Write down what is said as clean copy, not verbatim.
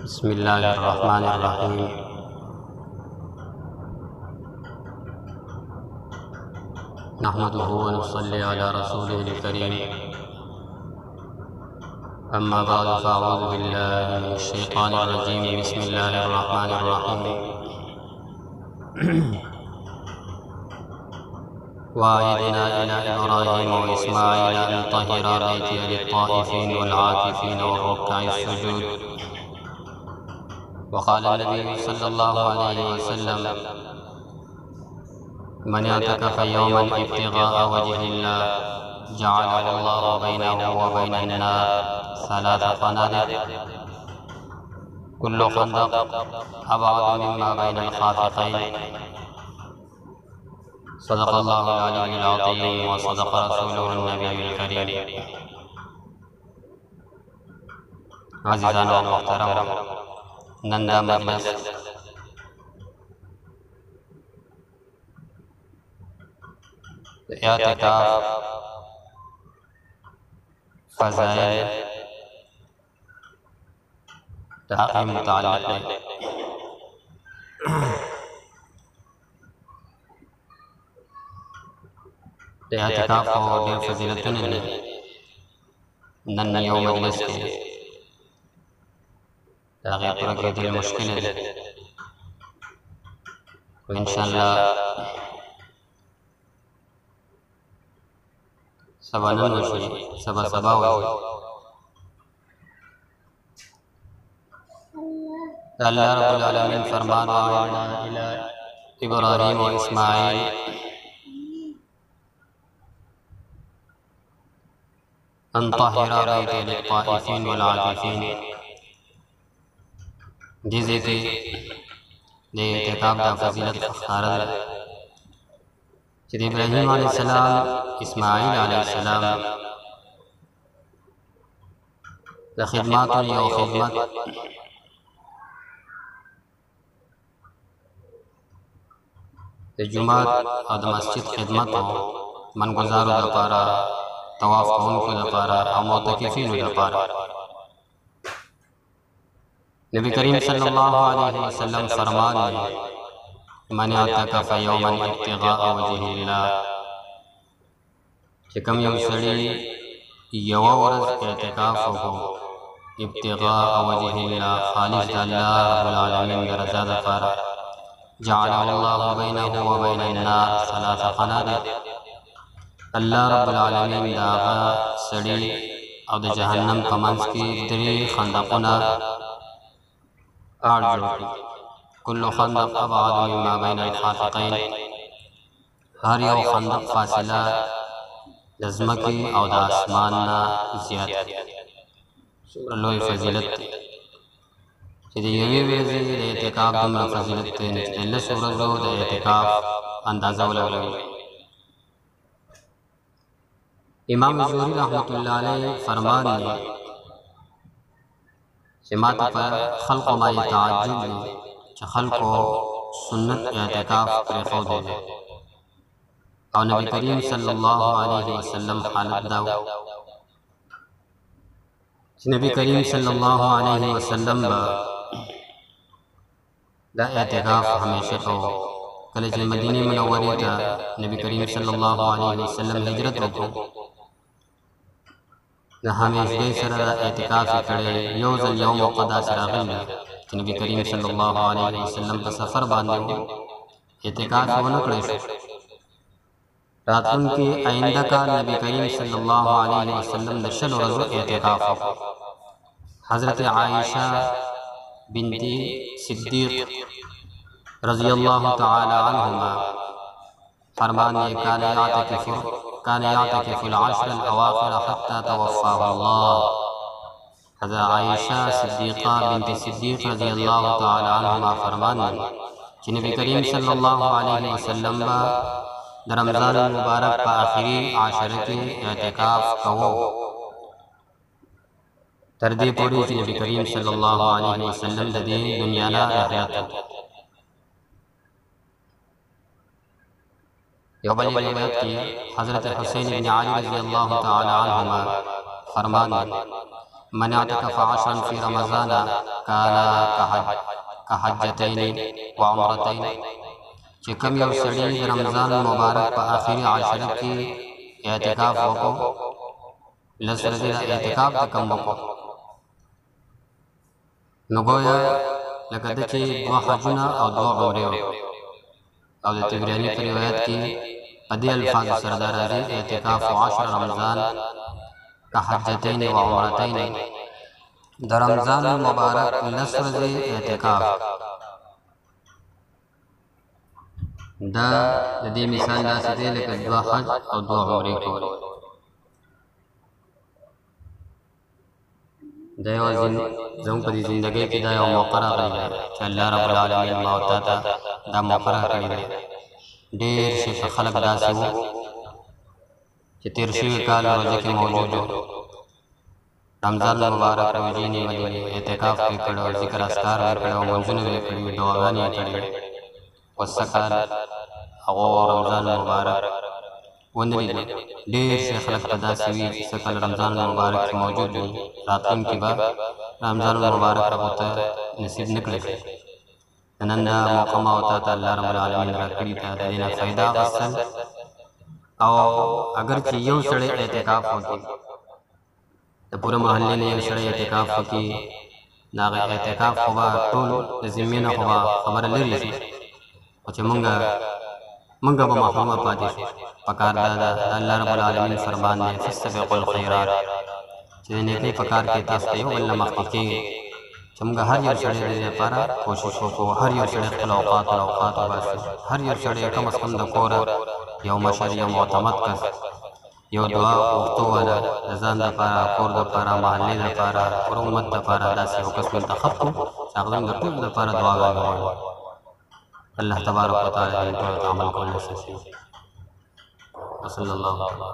बिस्मिल्लाहिर्रहमानिर्रहीम। नहमदुहु व नुसल्ली अला रसूलिहिल करीम। अम्मा बअद फ़अऊज़ु बिल्लाहि मिनश शैतानिर रजीम। बिस्मिल्लाहिर्रहमानिर्रहीम। वाहिदना इला इब्राहीम व इस्माईल अन तहिरा बैतिय लित्ताइफ़ीन वल आकिफ़ीन वर्रुक्काइस सुजूद। वक़ाल नबी सल्लल्लाहु अलैहि वसल्लम मन अतकफ़ यौमन इब्तिग़ाअ वजहिल्लाह जअलहु बैनहु व बैनन नार सलासा फ़नादिक़ कुल्लु ख़ंदक़ अबअद मिम्मा बैनल ख़ाफ़िक़ैन। सदक़ल्लाहुल अलीयुल अज़ीम व सदक़ रसूलुहुन नबियुल करीम। अज़ीज़ान व मोहतरम नंदा मजलिस एअतिकाफ फज़ाइल ताक़ी मुताल्लिक़ है। एअतिकाफ को ढेर फज़ीलतुन है नन्ना यो मजलिस के ताक़ी पूरा के दिल मुश्किल है तो इंशाअल्लाह सबनन वशी सबा सबा हुई अल्लाह रब्बुल आलमीन फरमान वाहिदना इला इब्राहीम व इस्माईल अन तहिरा बैतिय लित्ताइफ़ीन वल आकिफ़ीन। जिसे कि दे एअतिकाफ दा फजीलत ख़ारद कि इब्राहीम अलैहिस्सलाम इस्माईल अलैहिस्सलाम द खिदमत यो खिदमत द जुमात और द मस्जिद खिदमत मन गुजारो द पारा तवाफ कौनको द पारा और मोतकिफीन द पारा नबी करीम सल्लल्लाहु अलैहि वसल्लम फरमान में मन अतकफ़ यौमन इब्तिग़ाअ वजहिल्लाह कि कम यौ सड़ी यव वरस एअतिकाफ हो इब्तिग़ाअ वजहिल्लाह खालिस अल्लाह रब्बुल आलमीन द रज़ा द पारा जअलहु बैनहु व बैनन नार सलासा फ़नादिक़। अल्लाह रब्बुल आलमीन दागा सड़ी और द जहन्नम का मंस की दरी खंदक़ुना आड़ जोड़ी कुल्लु खंदक़ अबअद मिम्मा बैनल ख़ाफ़िक़ैन। हर यौ खंदक़ फासिला ज़मकी और द आसमान ना ज़्यादा सूरह लोई फजीलत कि यवी वेज़ी द एअतिकाफ दुमरा फजीलत निचले सूरह लो द एअतिकाफ अंदाज़ा लगलगी। इमाम ज़ुहरी रहमतुल्लाह अलैह फरमान ने जमात पर खल्क़ माई ताज्जुब ने खल्क़ को सुन्नत एअतिकाफ पर खो दे और नबी करीम सल्लल्लाहु अलैहि वसल्लम हालत दाव नबी करीम सल्लल्लाहु अलैहि वसल्लम द एअतिकाफ हमेशा को कल जे मदीने मुनव्वरी का नबी करीम सल्लल्लाहु अलैहि वसल्लम हिजरत को न हमेशा सर एअतिकाफ करे योज़ल यौम क़दा सराग़िल कि नबी करीम सल्लल्लाहु अलैहि वसल्लम का सफ़र बांधे एअतिकाफ हो न करे रातुन के आइंदा का नबी करीम सल्लल्लाहु अलैहि वसल्लम नशल रोज़ एअतिकाफ हज़रत आयशा बिन्ती सिद्दीक़ रज़ियल्लाहु तआला अन्हुमा फरमान ये कान यातकिफ़ुल अश्रल अवाख़िर हत्ता तवफ़्फ़ाहुल्लाह। हज़रत आयशा सिद्दीक़ा बिन्ती सिद्दीक़ रज़ियल्लाहु तआला अन्हुमा फरमान कि नबी करीम सल्लल्लाहु अलैहि वसल्लम द रमज़ान मुबारक का आखिरी आशरे के एअतिकाफ कवो तरदी पूरी कि नबी करीम सल्लल्लाहु अलैहि वसल्लम द दुनिया ना रहलत। यो बड़ी रिवायत की हज़रत हुसैन इब्न अली रज़ियल्लाहु तआला अन्हुमा फरमान من اعتکف 10 فی رمضان کانا کحجتین و عمرتین، چې کوم یو سړي د رمضان مبارک په آخري عشره کې اعتکاف وکړو، لس ورځې د اعتکاف د کوم وکړو، نو ګویا لکه ده چې 2 حجونه او 2 عمرې وکړو. او د طبراني په روایت کې په دې الفاظو سره دا راځي اعتکاف 10 رمضان کحجتین و عمرتین، د رمضان مبارک 10 ورځې اعتکاف دا د دې مثال داسې دی لکه 2 حج او 2 عمرې کول. دا یوازې زموږ په دې زندګۍ کې دا یو موقع راغلی دی چې الله رب العالمین ما او تا ته دا موقع راکړې دی. ډېر شیخه خلک داسې وو چې تېر شوي کال روژه کې موجود وو، رمضان مبارک روژې نیولې وې، اعتکاف یې کړی او ذکر اذکار یې کړی او منځونه یې کړي وي، دعاګانې یې کړي وي. اوس څه کال هغو رمضان مبارک ونه لیدل. ډېر شي خلک به داسې وي چې څه کله رمضان مبارک کې موجود وي، راتلونکي به رمضان مبارک هغو ته نصیب نه کړی شي. نن دا موقع ما او تا ته الله رب العالمین راکړي ده، د دې نه فایده اخیستل. او اگر چې یو سړی اعتکاف وکړي، د پوره محلې نه یو سړی اعتکاف وکړي، د هغه اعتکاف خو به ټول د ذمې نه خو به خبره لرې شي، خو چې مونږ به محرومه پاتې شو. پکار دا ده د الله رب العالمین فرمان دی فاستبقوا الخیرات، چې د نیکۍ په کار کې تاسو ته یو بل نه مخکې کېږئ، چې مونږ هر یو سړی د دې لپاره کوشش وکړو، هر یو سړی خپل اوقات وباسي، هر یو سړی کم از کم د کوره یو مشر، یو معتمد کس، یو دعا غوښتو والا د ځان دپاره، کور دپاره، محلې دپاره، پوره امت دپاره داسې یو کس منتخب کړو چې هغه زموږ د ټولو دپاره دعاګانې وغواړي. الله تبارک وتعالی دې ټولو ته عمل کول نصیب کړي. وصلی الله تعالی